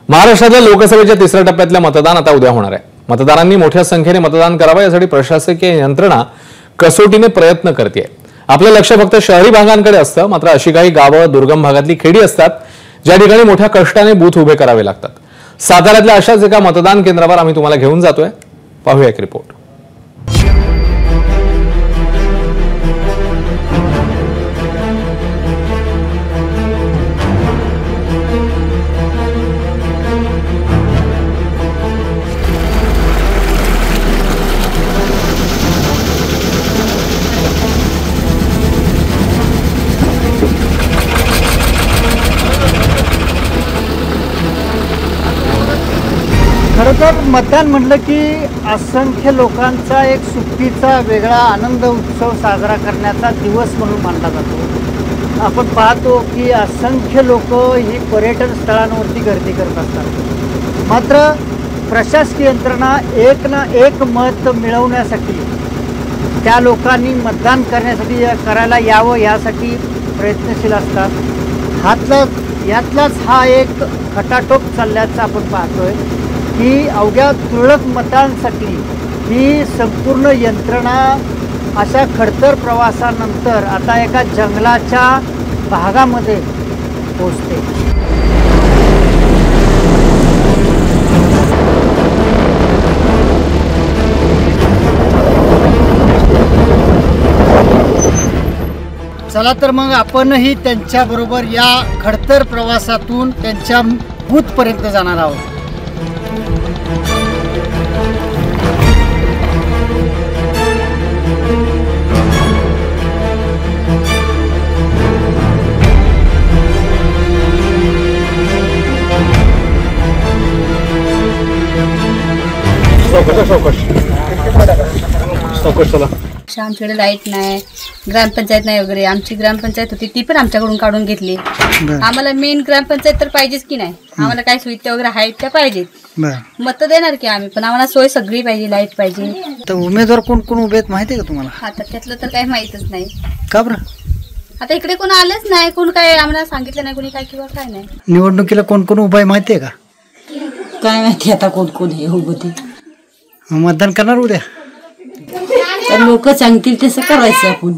महाराष्ट्रातल्या लोकसभेच्या तिसऱ्या टप्प्यातल्या मतदान आता उद्या होणार आहे। मतदारांनी मोठ्या संख्येने मतदान करावे यासाठी प्रशासकीय यंत्रणा कसोटीने प्रयत्न करते। आपलं लक्ष फक्त शहरी भागांकडे असतं, मात्र अशी काही गावं दुर्गम भागातली खेडी असतात ज्या ठिकाणी मोठ्या कष्टाने बूथ उभे करावे लागतात। साताऱ्यातल्या अशाच एका मतदान केंद्रावर आम्ही तुम्हाला घेऊन जातोय, पाहूया एक रिपोर्ट। खरंतर मतदान म्हटलं की असंख्य लोकांचा एक सुट्टीचा वेगळा आनंद उत्सव साजरा करण्याचा दिवस म्हणून मानला जातो। आपण पाहतो की असंख्य लोक ही पर्यटन स्थळांवरती गर्दी करत असतात, मात्र प्रशासकीय यंत्रणा एक ना एक मत मिळवण्यासाठी त्या लोकांनी मतदान करण्यासाठी करायला यावं यासाठी प्रयत्नशील असतात। यातलाच हा एक खटाटोप चालल्याचा आपण पाहतोय की अवघ्या तुरळक मतांसाठी ही संपूर्ण यंत्रणा अशा खडतर प्रवासानंतर आता एका जंगलाच्या भागामध्ये पोहोचते। चला तर मग आपणही त्यांच्याबरोबर या खडतर प्रवासातून त्यांच्या बूथपर्यंत जाणार आहोत। आमच्याकडे लाईट नाही, ग्रामपंचायत नाही वगैरे। आमची ग्रामपंचायत होती ती पण आमच्याकडून काढून घेतली। आम्हाला मेन ग्रामपंचायत तर पाहिजेच की नाही, आम्हाला काय सुविधा वगैरे आहेत त्या पाहिजेत। मत देणार की आम्ही, पण आम्हाला सोय सगळी पाहिजे, लाईट पाहिजे। तर उमेदवार कोण कोण उभे आहेत माहिती आहे का तुम्हाला? आता त्यातलं तर काही माहीतच नाही। का बरं? आता इकडे कोण आलंच नाही, कोण काय आम्हाला सांगितलं नाही, कोणी काय किंवा काय नाही। निवडणुकीला कोण कोण उभा आहे माहिती आहे का? काय माहिती आता कोण कोण हे उभं ते। मतदान करणार उद्या? तर लोक सांगतील तसं करायचं आपण।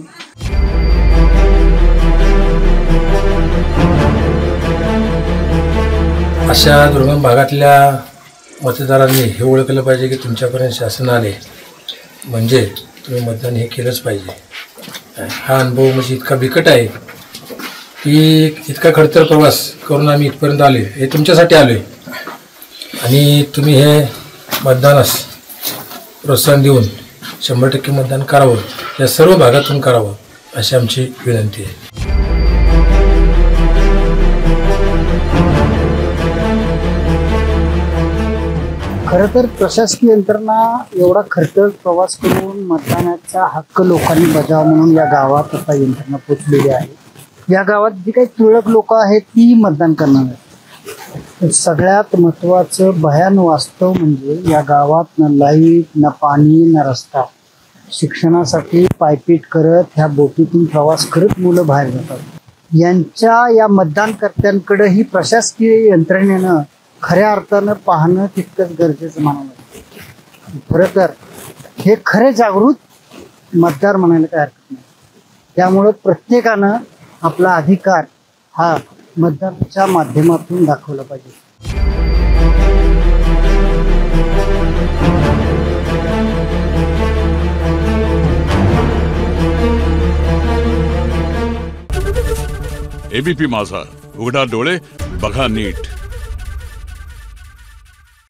अशा दुर्गम भागातल्या मतदारांनी हे ओळखलं पाहिजे की तुमच्यापर्यंत शासन आले म्हणजे तुम्ही मतदान हे केलंच पाहिजे। हा अनुभव म्हणजे इतका बिकट आहे की इतका खडतर प्रवास करून आम्ही इथपर्यंत आले, हे तुमच्यासाठी आलो आहे आणि तुम्ही हे मतदानास प्रोत्साहन देऊन 100% मतदान करावं, या सर्व भागातून करावं अशी आमची विनंती आहे। खरं तर प्रशासकीय यंत्रणा एवढा खडतर प्रवास करून मतदानाचा हक्क लोकांनी बजावा म्हणून या गावात आता यंत्रणा पोचलेली आहे। या गावात जी काही तुरळक लोक आहेत ती मतदान करणार आहेत। सगळ्यात महत्त्वाचं भयान वास्तव म्हणजे या गावात ना लाईट, ना पाणी, ना रस्ता। शिक्षणासाठी पायपीट करत ह्या बोटीतून प्रवास करत मुलं बाहेर जातात। यांच्या या मतदानकर्त्यांकडे ही प्रशासकीय यंत्रणेनं खऱ्या अर्थानं पाहणं तितकंच गरजेचं मानलं। खरं तर हे खरे जागृत मतदार म्हणायला काय हरकत नाही। त्यामुळं प्रत्येकानं आपला अधिकार हा मतदानाच्या माध्यमातून दाखवला पाहिजे। एबीपी माझा, उघडा डोळे बघा नीट।